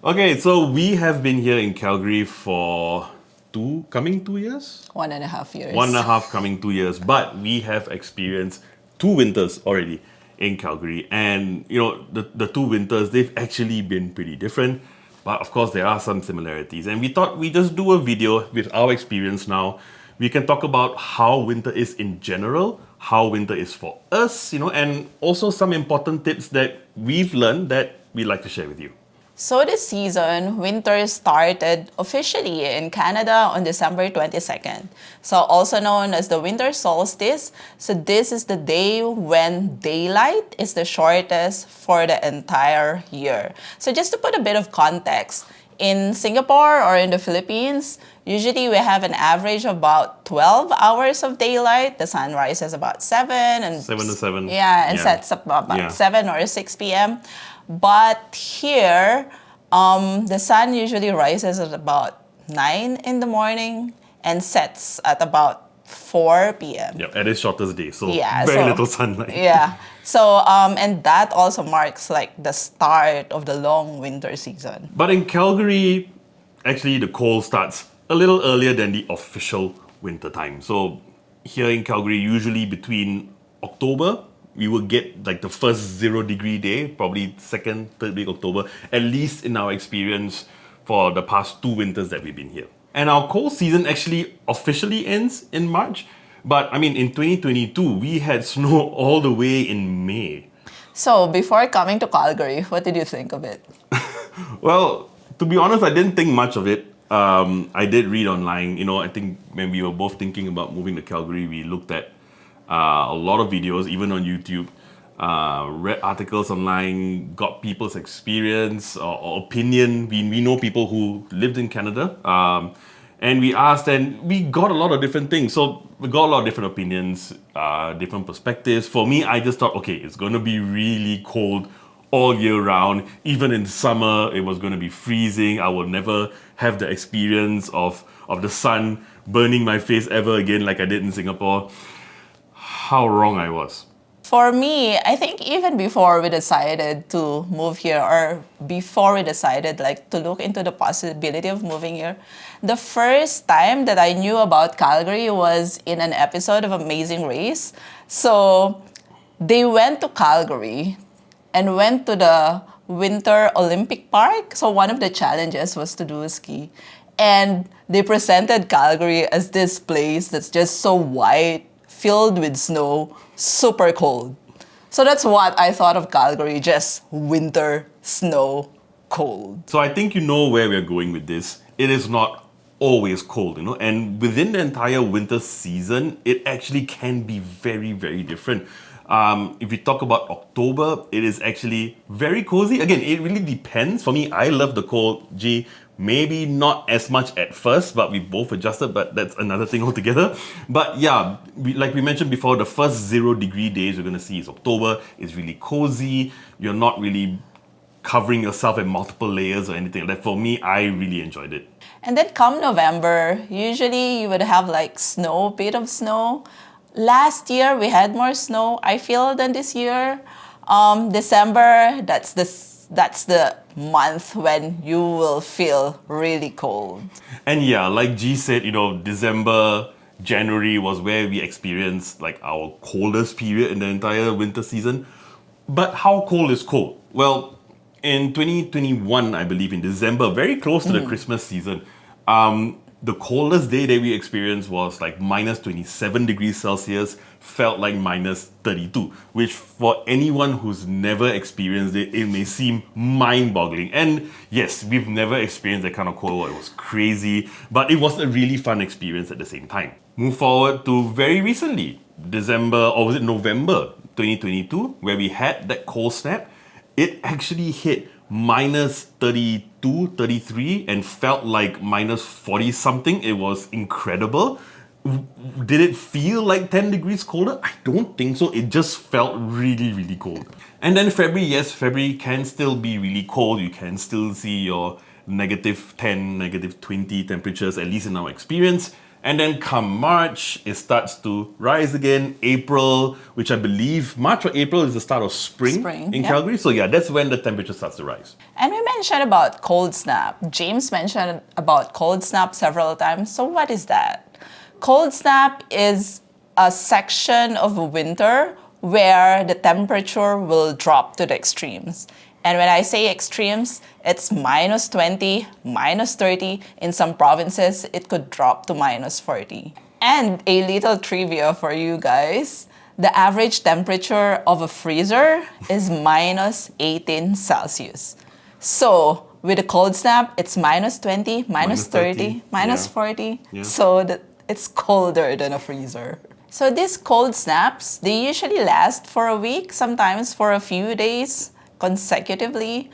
Okay, so we have been here in Calgary for coming 2 years? 1.5 years. 1.5 coming 2 years, but we have experienced 2 winters already in Calgary. And, the 2 winters, they've actually been pretty different. But of course, there are some similarities. And we thought we'd just do a video with our experience now. We can talk about how winter is in general, how winter is for us, and also some important tips that we've learned that we'd like to share with you. So this season, winter started officially in Canada on December 22nd. So also known as the winter solstice. So this is the day when daylight is the shortest for the entire year. So just to put a bit of context, in Singapore or in the Philippines, usually we have an average of about 12 hours of daylight. The sun rises about 7 and 7 to 7. Yeah, and sets up about 7 or 6 p.m. But here, the sun usually rises at about 9 in the morning and sets at about 4 p.m. Yeah, at its shortest day, so very little sunlight. Yeah. So, and that also marks like the start of the long winter season. But in Calgary, actually the cold starts a little earlier than the official winter time. So here in Calgary, usually between October, we will get like the first 0-degree day, probably second, third week October, at least in our experience for the past 2 winters that we've been here. And our cold season actually officially ends in March. But I mean, in 2022, we had snow all the way in May. So before coming to Calgary, what did you think of it? Well, to be honest, I didn't think much of it. I did read online, I think when we were both thinking about moving to Calgary, we looked at a lot of videos, even on YouTube, read articles online, got people's experience or opinion. We know people who lived in Canada, and we asked and we got a lot of different things. So we got a lot of different opinions, different perspectives. For me, I just thought, okay, it's going to be really cold all year round. Even in summer, it was going to be freezing. I will never have the experience of the sun burning my face ever again like I did in Singapore. How wrong I was. For me, I think even before we decided to move here, or before we decided like to look into the possibility of moving here, the first time that I knew about Calgary was in an episode of Amazing Race. So they went to Calgary and went to the Winter Olympic Park. So one of the challenges was to do a ski. And they presented Calgary as this place that's just so white, filled with snow, super cold. So that's what I thought of Calgary, just winter, snow, cold. So I think you know where we're going with this. It is not always cold, and within the entire winter season, it actually can be very, very different. If we talk about October, it is actually very cozy. Again, it really depends. For me, I love the cold. Maybe not as much at first, but we both adjusted, but that's another thing altogether. But yeah, like we mentioned before, the first 0-degree days you're going to see is October. It's really cozy. You're not really covering yourself in multiple layers or anything like that. For me, I really enjoyed it. And then come November, usually you would have like snow, bit of snow. Last year, we had more snow, I feel, than this year. December, that's the month when you will feel really cold. And yeah, like G said, December, January was where we experienced like our coldest period in the entire winter season. But how cold is cold? Well, in 2021, I believe in December, very close to the Christmas season, the coldest day that we experienced was like minus 27 degrees Celsius, felt like minus 32, which for anyone who's never experienced it, it may seem mind-boggling. And yes, we've never experienced that kind of cold. It was crazy, but it was a really fun experience at the same time. Move forward to very recently, November 2022, where we had that cold snap. It actually hit minus 32, 33 and felt like minus 40 something. It was incredible. Did it feel like 10 degrees colder? I don't think so. It just felt really, really cold. And then February, yes, February can still be really cold. You can still see your -10, -20 temperatures, at least in our experience. And then come March, it starts to rise again. April, which I believe March or April is the start of spring in yeah. Calgary. So yeah, that's when the temperature starts to rise. And we mentioned about cold snap. James mentioned about cold snap several times. So what is that? Cold snap is a section of winter where the temperature will drop to the extremes. And when I say extremes, it's minus 20, minus 30. In some provinces, it could drop to minus 40. And a little trivia for you guys. The average temperature of a freezer is minus 18 Celsius. So with a cold snap, it's minus 20, minus 30, minus 40. Yeah. So that it's colder than a freezer. So these cold snaps, they usually last for a week, sometimes for a few days consecutively.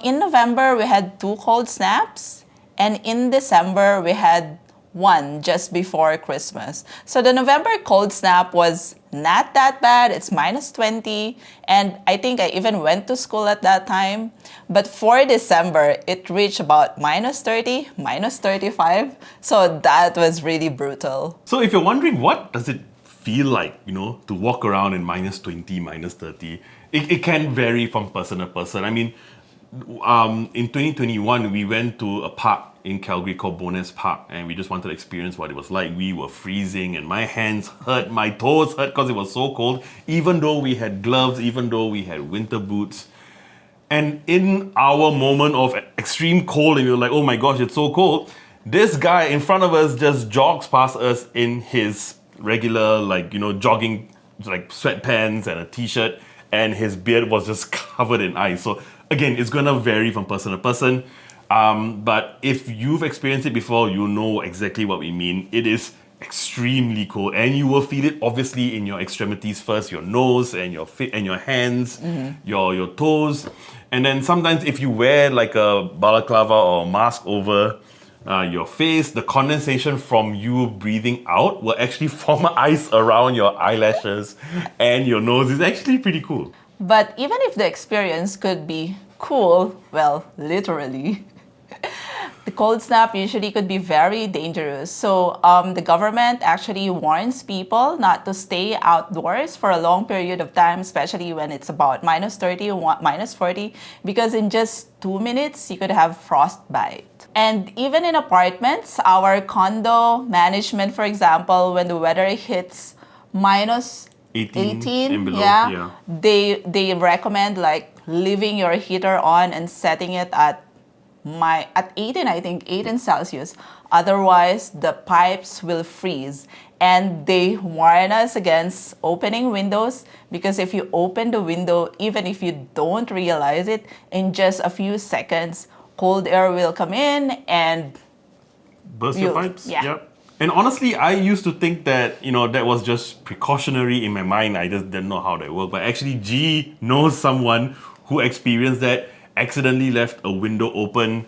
In November, we had 2 cold snaps, and in December, we had 1 just before Christmas. So the November cold snap was not that bad. It's minus 20, and I think I even went to school at that time. But for December, it reached about minus 30, minus 35. So that was really brutal. So if you're wondering what does it feel like, to walk around in minus 20, minus 30, it can vary from person to person. I mean, in 2021, we went to a park in Calgary called Bowness Park, and we just wanted to experience what it was like. We were freezing, and my hands hurt, my toes hurt because it was so cold, even though we had gloves, even though we had winter boots. And in our moment of extreme cold, and we were like, oh my gosh, it's so cold, this guy in front of us just jogs past us in his regular, jogging, sweatpants and a t-shirt, and his beard was just covered in ice. So again, it's gonna vary from person to person. But if you've experienced it before, you know exactly what we mean. It is extremely cold, and you will feel it obviously in your extremities first, your nose and your feet and your hands, your toes. And then sometimes if you wear like a balaclava or a mask over your face, the condensation from you breathing out will actually form ice around your eyelashes and your nose. It's actually pretty cool. But even if the experience could be cool, well, literally, the cold snap usually could be very dangerous. So the government actually warns people not to stay outdoors for a long period of time, especially when it's about minus 30 or minus 40, because in just 2 minutes, you could have frostbite. And even in apartments, our condo management, for example, when the weather hits minus 18 and below, yeah, they recommend like leaving your heater on and setting it at 18, I think 18 Celsius. Otherwise, the pipes will freeze. And they warn us against opening windows, because if you open the window, even if you don't realize it, in just a few seconds, cold air will come in and burst your pipes. Yeah. Yep. And honestly, I used to think that, that was just precautionary in my mind. I just didn't know how that worked. But actually, G knows someone who experienced that, accidentally left a window open.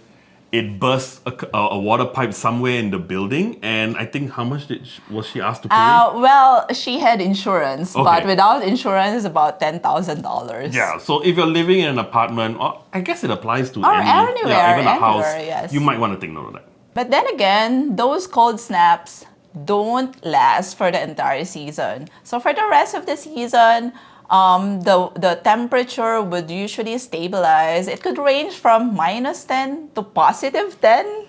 It burst a water pipe somewhere in the building. And I think how much was she asked to pay? Well, she had insurance, Okay. but without insurance, it's about $10,000. Yeah, so if you're living in an apartment, or I guess it applies to anywhere, even a house, yes. you might want to take note of that. But then again, those cold snaps don't last for the entire season. So for the rest of the season, the temperature would usually stabilize. It could range from minus 10 to positive 10.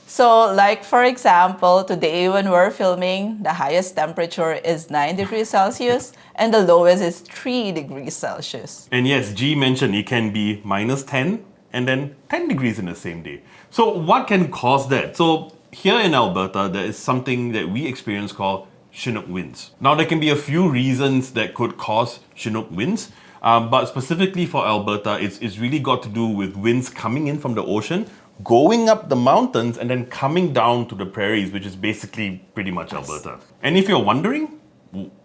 So like, for example, today when we're filming, the highest temperature is 9 degrees Celsius and the lowest is 3 degrees Celsius. And yes, G mentioned it can be minus 10 and then 10 degrees in the same day. So what can cause that? So here in Alberta, there is something that we experience called Chinook winds. Now, there can be a few reasons that could cause Chinook winds, but specifically for Alberta, it's really got to do with winds coming in from the ocean, going up the mountains, and then coming down to the prairies, which is basically pretty much Alberta. And if you're wondering,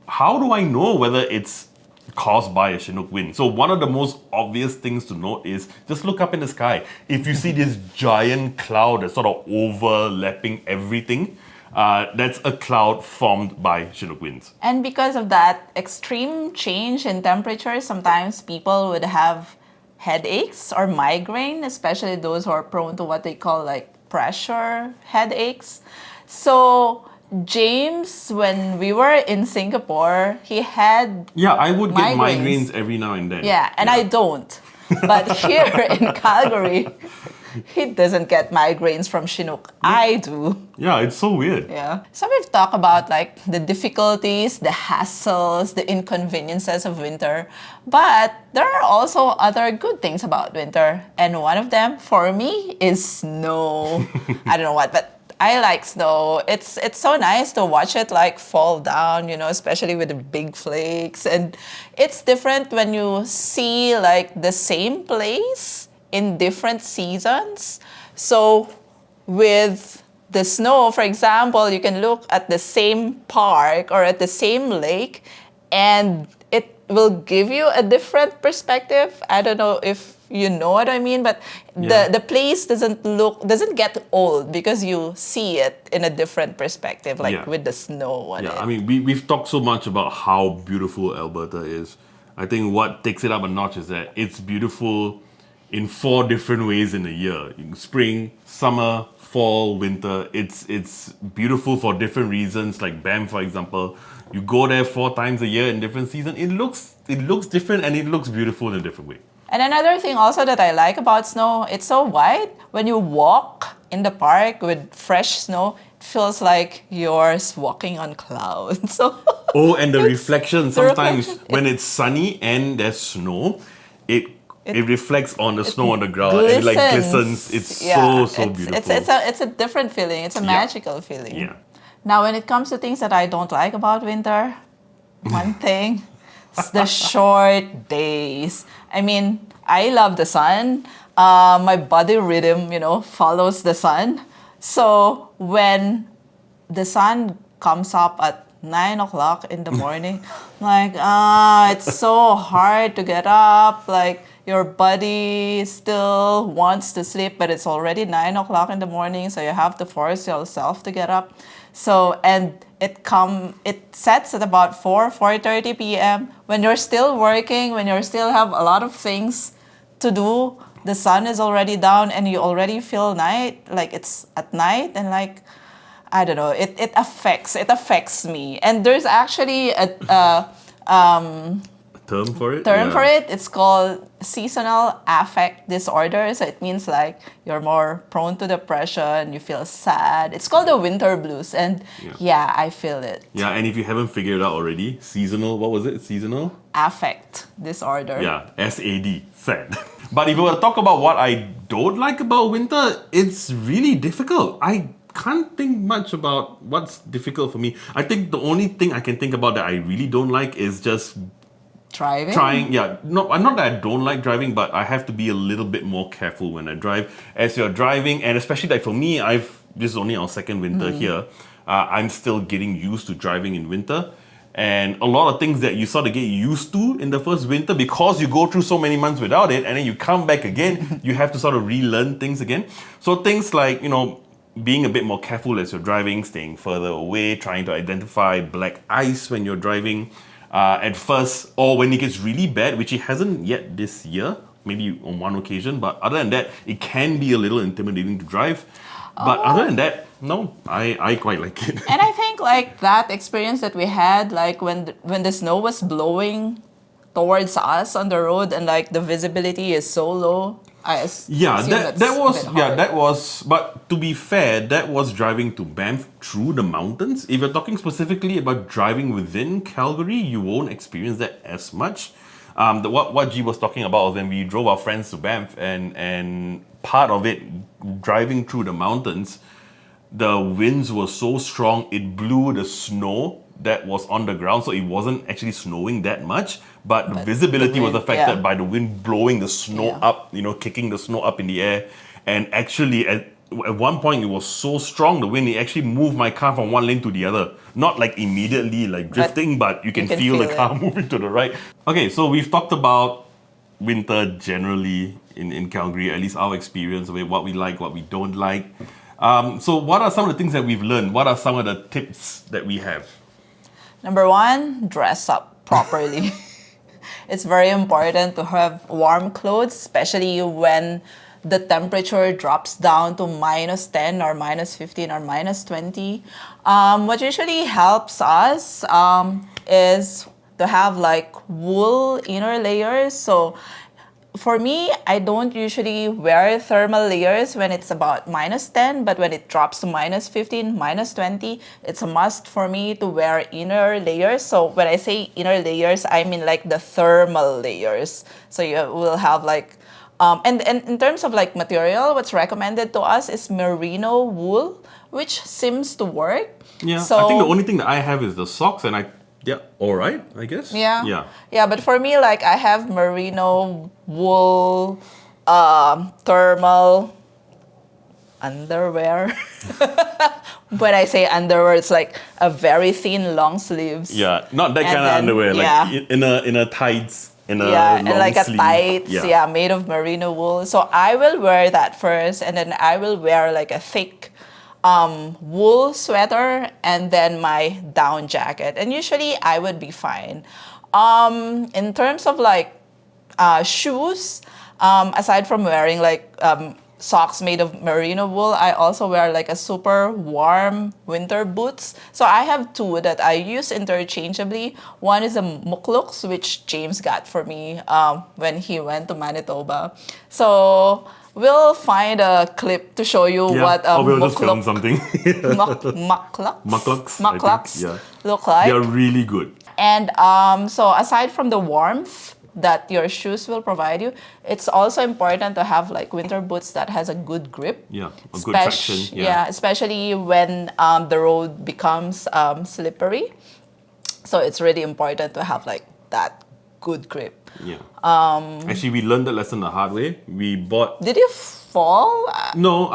how do I know whether it's caused by a Chinook wind? So one of the most obvious things to note is just look up in the sky. If you see this giant cloud that's sort of overlapping everything, that's a cloud formed by Chinook winds. And because of that extreme change in temperature, sometimes people would have headaches or migraine, especially those who are prone to what they call like pressure headaches. So James, when we were in Singapore, he had Yeah, I would get migraines. migraines every now and then. Yeah, and I don't. But here in Calgary, he doesn't get migraines from Chinook. I do. Yeah, it's so weird. Yeah. So we've talked about like the difficulties, the hassles, the inconveniences of winter. But there are also other good things about winter. And one of them for me is snow. I don't know what, but I like snow. It's so nice to watch it like fall down, especially with the big flakes. And it's different when you see like the same place in different seasons. So with the snow, for example, you can look at the same park or at the same lake and it will give you a different perspective. I don't know if you know what I mean, but the place doesn't get old because you see it in a different perspective, like with the snow on it. I mean, we've talked so much about how beautiful Alberta is. I think what takes it up a notch is that it's beautiful in 4 different ways in a year. In spring, summer, fall, winter. It's beautiful for different reasons. Like Banff, for example, you go there 4 times a year in different seasons. It looks different and it looks beautiful in a different way. And another thing also that I like about snow, it's so white. When you walk in the park with fresh snow, it feels like you're walking on clouds. So oh, and the reflection. Sometimes reflection, when it's sunny and there's snow, it reflects on the snow on the ground and it like glistens. It's so beautiful. It's a different feeling. It's a magical feeling. Yeah. Now, when it comes to things that I don't like about winter, one thing is the short days. I mean, I love the sun. My body rhythm, follows the sun. So when the sun comes up at 9 o'clock in the morning, like, it's so hard to get up. Like, your body still wants to sleep, but it's already 9 o'clock in the morning, so you have to force yourself to get up. So, and it sets at about 4:30 p.m. When you're still working, when you still have a lot of things to do, the sun is already down and you already feel like it's at night, and like, I don't know, it affects me. And there's actually a term for it? For it. It's called seasonal affect disorder. So it means like you're more prone to depression, you feel sad. It's called the winter blues. And I feel it. Yeah, and if you haven't figured it out already, seasonal, what was it? Seasonal? Affect disorder. Yeah, SAD, sad. But if we were to talk about what I don't like about winter, it's really difficult. I can't think much about what's difficult for me. I think the only thing I can think about that I really don't like is just Driving? Not that I don't like driving, but I have to be a little bit more careful when I drive. As you're driving, and especially like for me, this is only our second winter here. I'm still getting used to driving in winter. And a lot of things that you sort of get used to in the first winter, because you go through so many months without it, and then you come back again, you have to sort of relearn things again. So things like, being a bit more careful as you're driving, staying further away, trying to identify black ice when you're driving. At first, or when it gets really bad, which it hasn't yet this year, maybe on one occasion, but other than that, it can be a little intimidating to drive. But other than that, no, I quite like it. And I think like that experience that we had, like when the snow was blowing towards us on the road and like the visibility is so low, that was. But to be fair, that was driving to Banff through the mountains. If you're talking specifically about driving within Calgary, you won't experience that as much. What G was talking about was when we drove our friends to Banff, and part of it, driving through the mountains, the winds were so strong it blew the snow that was on the ground, so it wasn't actually snowing that much, but the visibility was affected by the wind blowing the snow up, kicking the snow up in the air. And actually at one point it was so strong, the wind, it actually moved my car from one lane to the other. Not like immediately like drifting, but you can feel the car moving to the right. Okay, so we've talked about winter generally in Calgary, at least our experience of it, what we like, what we don't like. So what are some of the things that we've learned? What are some of the tips that we have? Number 1, dress up properly. It's very important to have warm clothes, especially when the temperature drops down to -10 or -15 or -20. What usually helps us is to have like wool inner layers. So for me, I don't usually wear thermal layers when it's about -10, but when it drops to -15, -20, it's a must for me to wear inner layers. So when I say inner layers, I mean like the thermal layers. So you will have like, and in terms of like material, what's recommended to us is merino wool, which seems to work. Yeah, So, I think the only thing that I have is the socks, and all right, I guess. Yeah, but for me, like I have merino wool, thermal underwear. When I say underwear, it's like a very thin long sleeves. Yeah, not that And kind of then, underwear, like yeah. in a tights, in a And long like a sleeve. tights, yeah, made of merino wool. So I will wear that first, and then I will wear like a thick wool sweater and then my down jacket, and usually I would be fine. In terms of like shoes, aside from wearing like socks made of merino wool, I also wear like a super warm winter boots. So I have two that I use interchangeably. One is a mukluks, which James got for me when he went to Manitoba. So we'll find a clip to show you what or we'll just film something. mucklucks look like. They're really good. And so aside from the warmth that your shoes will provide you, it's also important to have like winter boots that has a good grip. Yeah, a good traction. Yeah, especially when the road becomes slippery. So it's really important to have like that good grip. Yeah. Actually, we learned that lesson the hard way. We bought. Did you fall? No,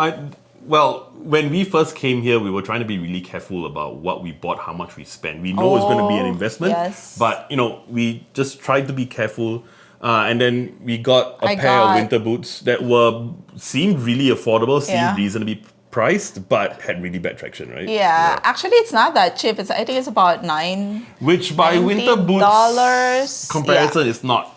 Well, when we first came here, we were trying to be really careful about what we bought, how much we spent. We know it's going to be an investment, yes. but we just tried to be careful. And then we got a pair of winter boots that seemed really affordable, seemed reasonably priced, but had really bad traction, right? Yeah. Actually, it's not that cheap. I think it's about which by winter boots $90 comparison is not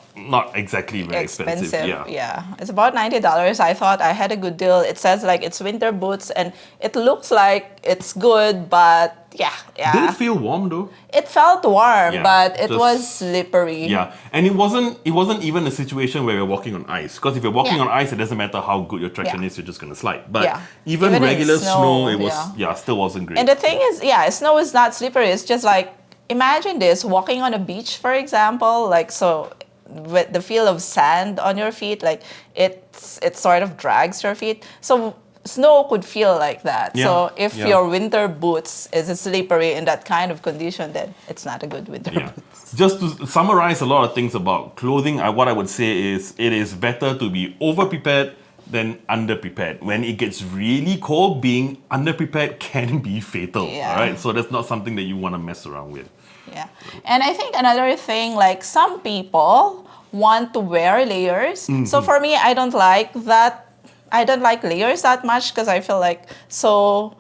exactly very expensive. Yeah. It's about $90. I thought I had a good deal. It says like it's winter boots and it looks like it's good, but yeah. Did it feel warm though? It felt warm, but it was slippery. Yeah, and it wasn't even a situation where we're walking on ice. Because if you're walking on ice, it doesn't matter how good your traction is, you're just gonna slide. But even regular snow, it was still wasn't great. And the thing is, snow is not slippery. It's just like, imagine this, walking on a beach, for example, like so with the feel of sand on your feet, like it sort of drags your feet. So snow could feel like that. So if your winter boots is slippery in that kind of condition, then it's not a good winter boots. Just to summarize a lot of things about clothing, what I would say is it is better to be over-prepared than under-prepared. When it gets really cold, being under-prepared can be fatal. All right, so that's not something that you want to mess around with. Yeah. And I think another thing, like some people want to wear layers. Mm-hmm. So for me, I don't like that. I don't like layers that much because I feel like so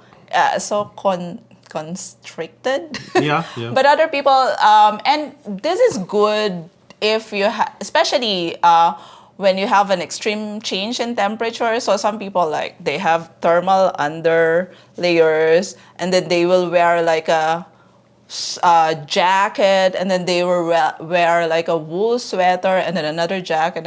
constricted. Yeah. But other people, and this is good if you especially when you have an extreme change in temperature. So some people like they have thermal under layers, and then they will wear like a jacket, and then they will wear like a wool sweater and then another jacket,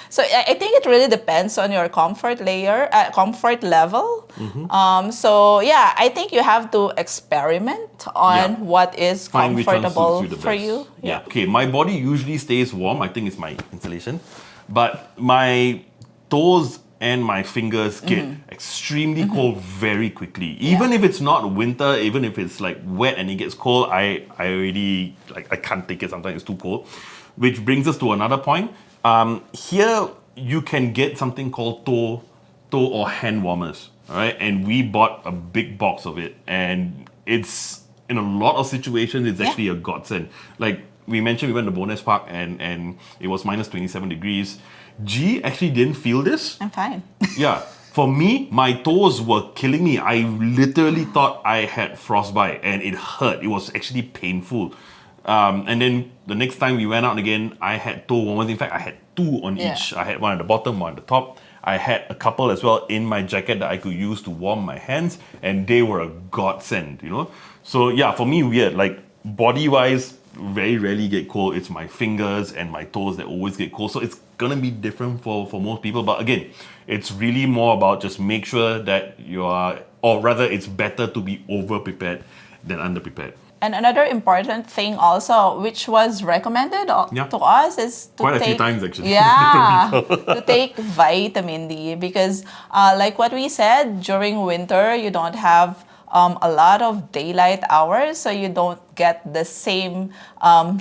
so I think it really depends on your comfort level. Mm-hmm. So yeah, I think you have to experiment on what is comfortable for you. Yeah. Okay, my body usually stays warm. I think it's my insulation, but my toes and my fingers get extremely cold very quickly. Even if it's not winter, even if it's like wet and it gets cold, I already I can't take it. Sometimes it's too cold. Which brings us to another point. Here you can get something called toe or hand warmers. All right, and we bought a big box of it, and it's in a lot of situations it's actually a godsend. Like we mentioned, we went to Bonus Park and it was minus 27 degrees. G actually didn't feel this. I'm fine. Yeah. For me, my toes were killing me. I literally thought I had frostbite and it hurt. It was actually painful. And then the next time we went out again, I had toe warmers. In fact, I had two on each. I had one at the bottom, one at the top. I had a couple as well in my jacket that I could use to warm my hands, and they were a godsend, you know. So yeah, for me, weird. Like body wise, very rarely get cold. It's my fingers and my toes that always get cold. So it's gonna be different for most people. But again, it's really more about just make sure that you are, or rather, it's better to be over prepared than under prepared. And another important thing also, which was recommended Yeah. to us, is to Quite a take, few times actually. Yeah, Different people. to take vitamin D because, like what we said, during winter you don't have a lot of daylight hours, so you don't get the same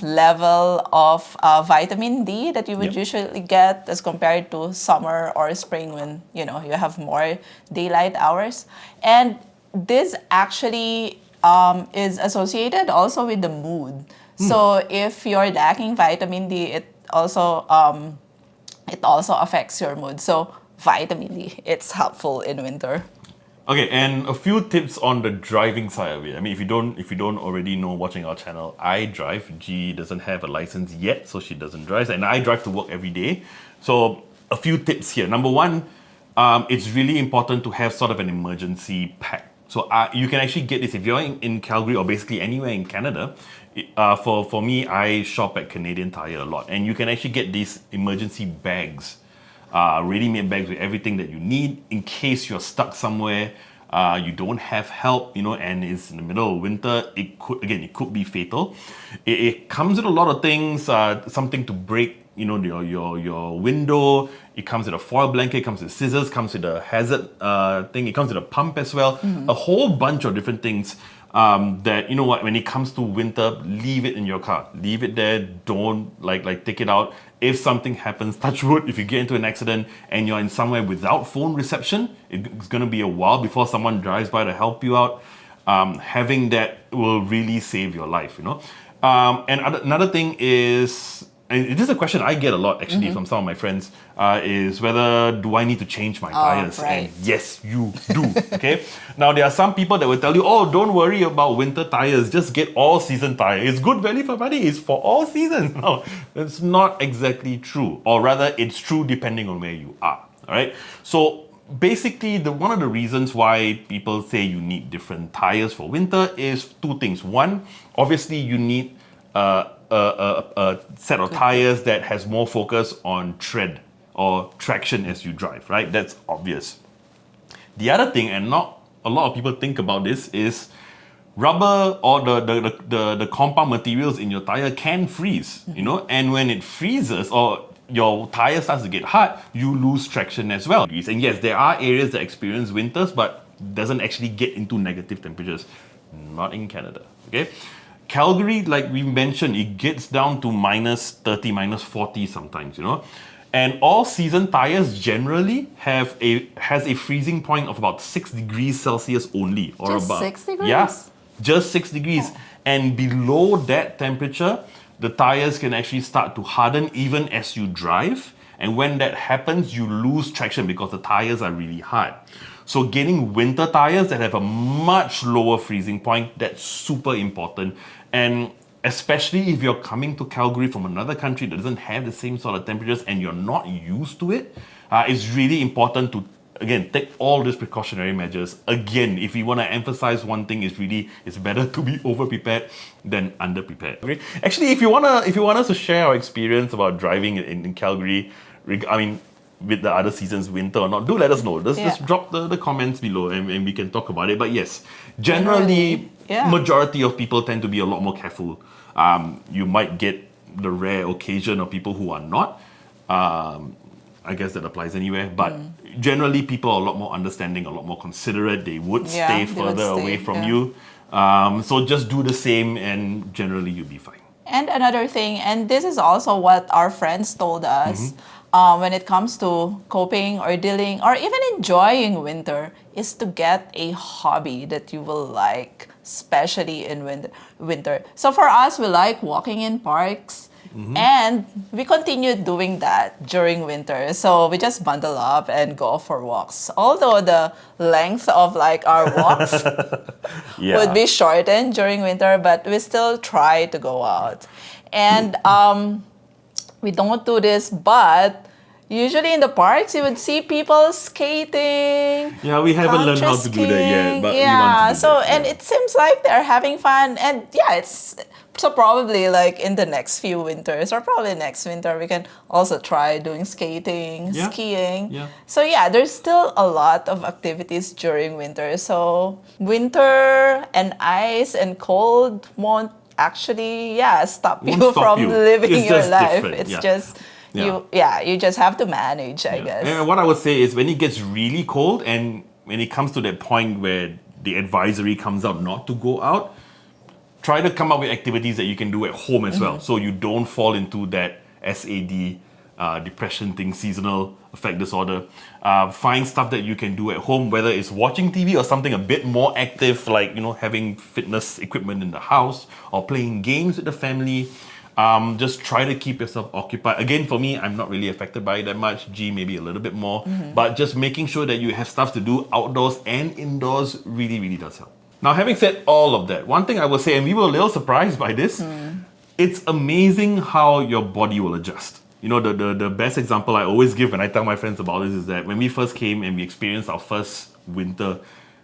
level of vitamin D that you would Yep. usually get as compared to summer or spring when you have more daylight hours. And this actually is associated also with the mood. So if you're lacking vitamin D, it also affects your mood. So vitamin D, it's helpful in winter. Okay, and a few tips on the driving side of it. I mean, if you don't already know, watching our channel, I drive. G doesn't have a license yet, so she doesn't drive, and I drive to work every day. So a few tips here. Number one, it's really important to have sort of an emergency pack. So you can actually get this if you're in Calgary or basically anywhere in Canada. For me, I shop at Canadian Tire a lot, and you can actually get these emergency bags. Ready-made bags with everything that you need in case you're stuck somewhere, you don't have help, and it's in the middle of winter. It could be fatal. It comes with a lot of things, something to break, your window. It comes with a foil blanket, it comes with scissors, comes with a hazard thing. It comes with a pump as well. A whole bunch of different things. That when it comes to winter, leave it in your car, leave it there. Don't take it out. If something happens, touch wood, if you get into an accident and you're in somewhere without phone reception, it's gonna be a while before someone drives by to help you out. Having that will really save your life, and another thing is, and this is a question I get a lot actually from some of my friends, is whether do I need to change my tires? Right. And yes, you do. Okay. Now there are some people that will tell you, oh, don't worry about winter tires, just get all season tire. It's good value for money. It's for all seasons. No, that's not exactly true, or rather, it's true depending on where you are. All right. So basically, one of the reasons why people say you need different tires for winter is two things. One, obviously, you need a set of tires that has more focus on tread or traction as you drive, right? That's obvious. The other thing, and not a lot of people think about this, is rubber or the compound materials in your tire can freeze, and when it freezes or your tire starts to get hot, you lose traction as well. And yes, there are areas that experience winters, but doesn't actually get into negative temperatures. Not in Canada, okay? Calgary, like we mentioned, it gets down to -30, -40 sometimes, And all season tires generally has a freezing point of about 6 degrees Celsius only, or Just about 6 degrees? Yeah, just 6 degrees. And below that temperature, the tires can actually start to harden even as you drive. And when that happens, you lose traction because the tires are really hard. So getting winter tires that have a much lower freezing point, that's super important. And especially if you're coming to Calgary from another country that doesn't have the same sort of temperatures and you're not used to it, it's really important to, again, take all these precautionary measures. Again, if you want to emphasize one thing, it's better to be over-prepared than under-prepared. Okay? Actually, if you want us to share our experience about driving in Calgary, with the other seasons, winter or not, do let us know. Just drop the comments below and we can talk about it. But yes, generally, majority of people tend to be a lot more careful. You might get the rare occasion of people who are not. I guess that applies anywhere. But generally, people are a lot more understanding, a lot more considerate. They would stay further away from you. So just do the same and generally you'll be fine. And another thing, and this is also what our friends told us, when it comes to coping or dealing or even enjoying winter, is to get a hobby that you will like, especially in winter. So for us, we like walking in parks. And we continued doing that during winter. So we just bundle up and go for walks. Although the length of our walks would be shortened during winter, but we still try to go out. And we don't do this, but Usually in the parks, you would see people skating. Yeah, we haven't learned how to do that yet, skiing. but Yeah, we want to do so that. and yeah. it seems like they're having fun, and yeah, it's so probably like in the next few winters or probably next winter we can also try doing skating, Yeah, skiing. yeah. So yeah, there's still a lot of activities during winter. So winter and ice and cold won't actually stop Won't you stop from you. living It's your just life. different, It's yeah. just Yeah. you just have to manage, I guess. And what I would say is when it gets really cold and when it comes to that point where the advisory comes out not to go out, try to come up with activities that you can do at home as well, so you don't fall into that SAD, depression thing, seasonal affect disorder. Find stuff that you can do at home, whether it's watching TV or something a bit more active, like having fitness equipment in the house or playing games with the family. Just try to keep yourself occupied. Again, for me, I'm not really affected by it that much. G, maybe a little bit more. But just making sure that you have stuff to do outdoors and indoors really, really does help. Now, having said all of that, one thing I will say, and we were a little surprised by this, it's amazing how your body will adjust. The best example I always give when I tell my friends about this is that when we first came and we experienced our first winter,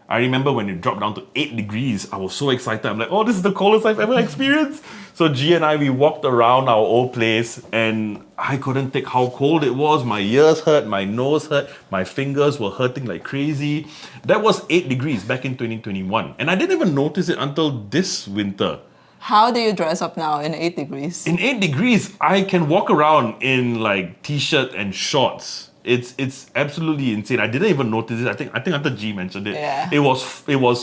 I remember when it dropped down to 8 degrees, I was so excited. I'm like, oh, this is the coldest I've ever experienced. So G and I, we walked around our old place and I couldn't take how cold it was. My ears hurt, my nose hurt, my fingers were hurting like crazy. That was 8 degrees back in 2021. And I didn't even notice it until this winter. How do you dress up now in 8 degrees? In 8 degrees, I can walk around in like t-shirt and shorts. It's absolutely insane. I didn't even notice it. I think until G mentioned it. Yeah. It was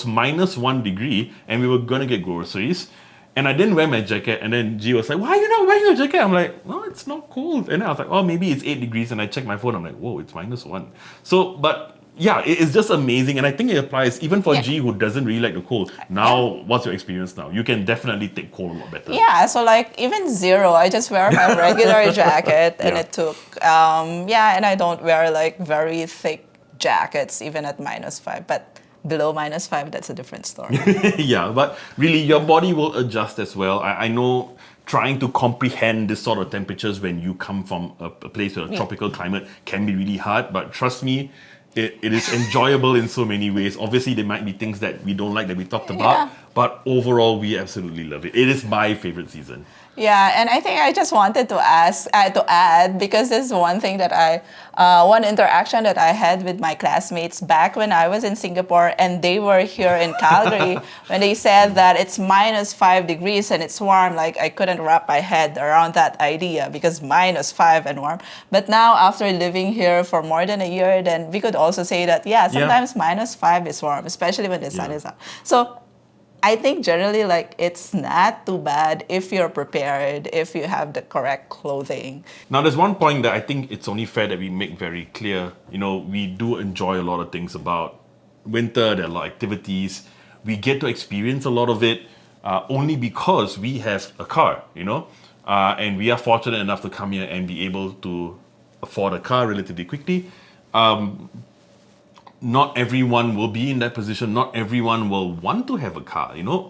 -1 degree, and we were gonna get groceries, and I didn't wear my jacket. And then G was like, "Why are you not wearing your jacket?" I'm like, "No, it's not cold." And then I was like, "Oh, maybe it's 8 degrees." And I checked my phone. I'm like, "Whoa, it's -1." So, but yeah, it's just amazing, and I think it applies even for Yeah. G who doesn't really like the cold. Now, what's your experience now? You can definitely take cold a lot better. Yeah, so like even zero, I just wear my regular jacket and Yeah. it took, and I don't wear like very thick jackets even at -5, but below -5, that's a different story. Yeah, but really your body will adjust as well. I know trying to comprehend this sort of temperatures when you come from a place with a tropical climate can be really hard, but trust me, it is enjoyable in so many ways. Obviously, there might be things that we don't like that we talked about, Yeah. but overall, we absolutely love it. It is my favorite season. Yeah, and I think I just wanted to add, because this is one thing that one interaction that I had with my classmates back when I was in Singapore and they were here in Calgary when they said that it's -5 degrees and it's warm. Like I couldn't wrap my head around that idea because -5 and warm. But now after living here for more than a year, then we could also say that sometimes -5 is warm, especially when the sun is out. So I think generally, like, it's not too bad if you're prepared, if you have the correct clothing. Now, there's one point that I think it's only fair that we make very clear. We do enjoy a lot of things about winter. There are a lot of activities. We get to experience a lot of it only because we have a car, and we are fortunate enough to come here and be able to afford a car relatively quickly. Not everyone will be in that position. Not everyone will want to have a car,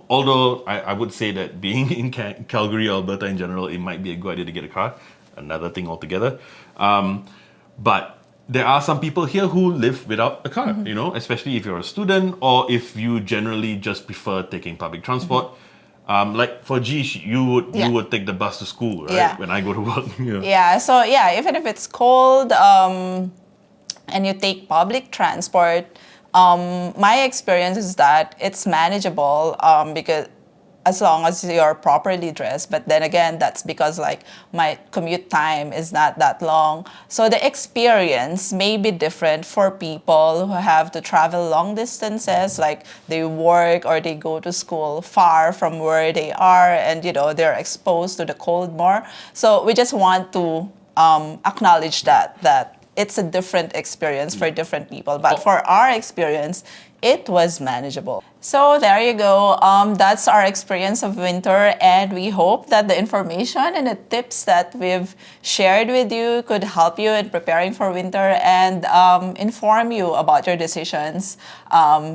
Although I would say that being in Calgary, Alberta in general, it might be a good idea to get a car. Another thing altogether. But there are some people here who live without a car, especially if you're a student or if you generally just prefer taking public transport. Like for G, you would take the bus to school, right? Yeah. When I go to work. Yeah, so even if it's cold, and you take public transport, my experience is that it's manageable because as long as you're properly dressed. But then again, that's because like my commute time is not that long. So the experience may be different for people who have to travel long distances, like they work or they go to school far from where they are and, they're exposed to the cold more. So we just want to acknowledge that it's a different experience for different people. But for our experience, it was manageable. So there you go. That's our experience of winter, and we hope that the information and the tips that we've shared with you could help you in preparing for winter and inform you about your decisions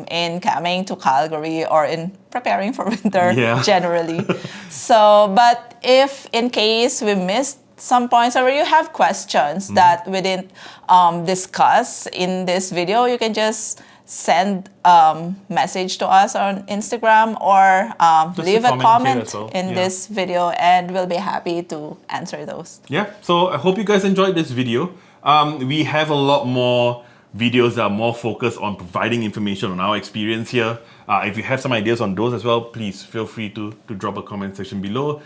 in coming to Calgary or in preparing for winter generally. So, but if in case we missed some points or you have questions that we didn't discuss in this video, you can just send message to us on Instagram or Just leave a comment here comment as well. in Yeah. this video, and we'll be happy to answer those. Yeah, so I hope you guys enjoyed this video. We have a lot more videos that are more focused on providing information on our experience here. If you have some ideas on those as well, please feel free to drop a comment section below.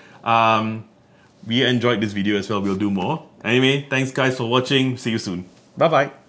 We enjoyed this video as well. We'll do more. Anyway, thanks guys for watching. See you soon. Bye-bye.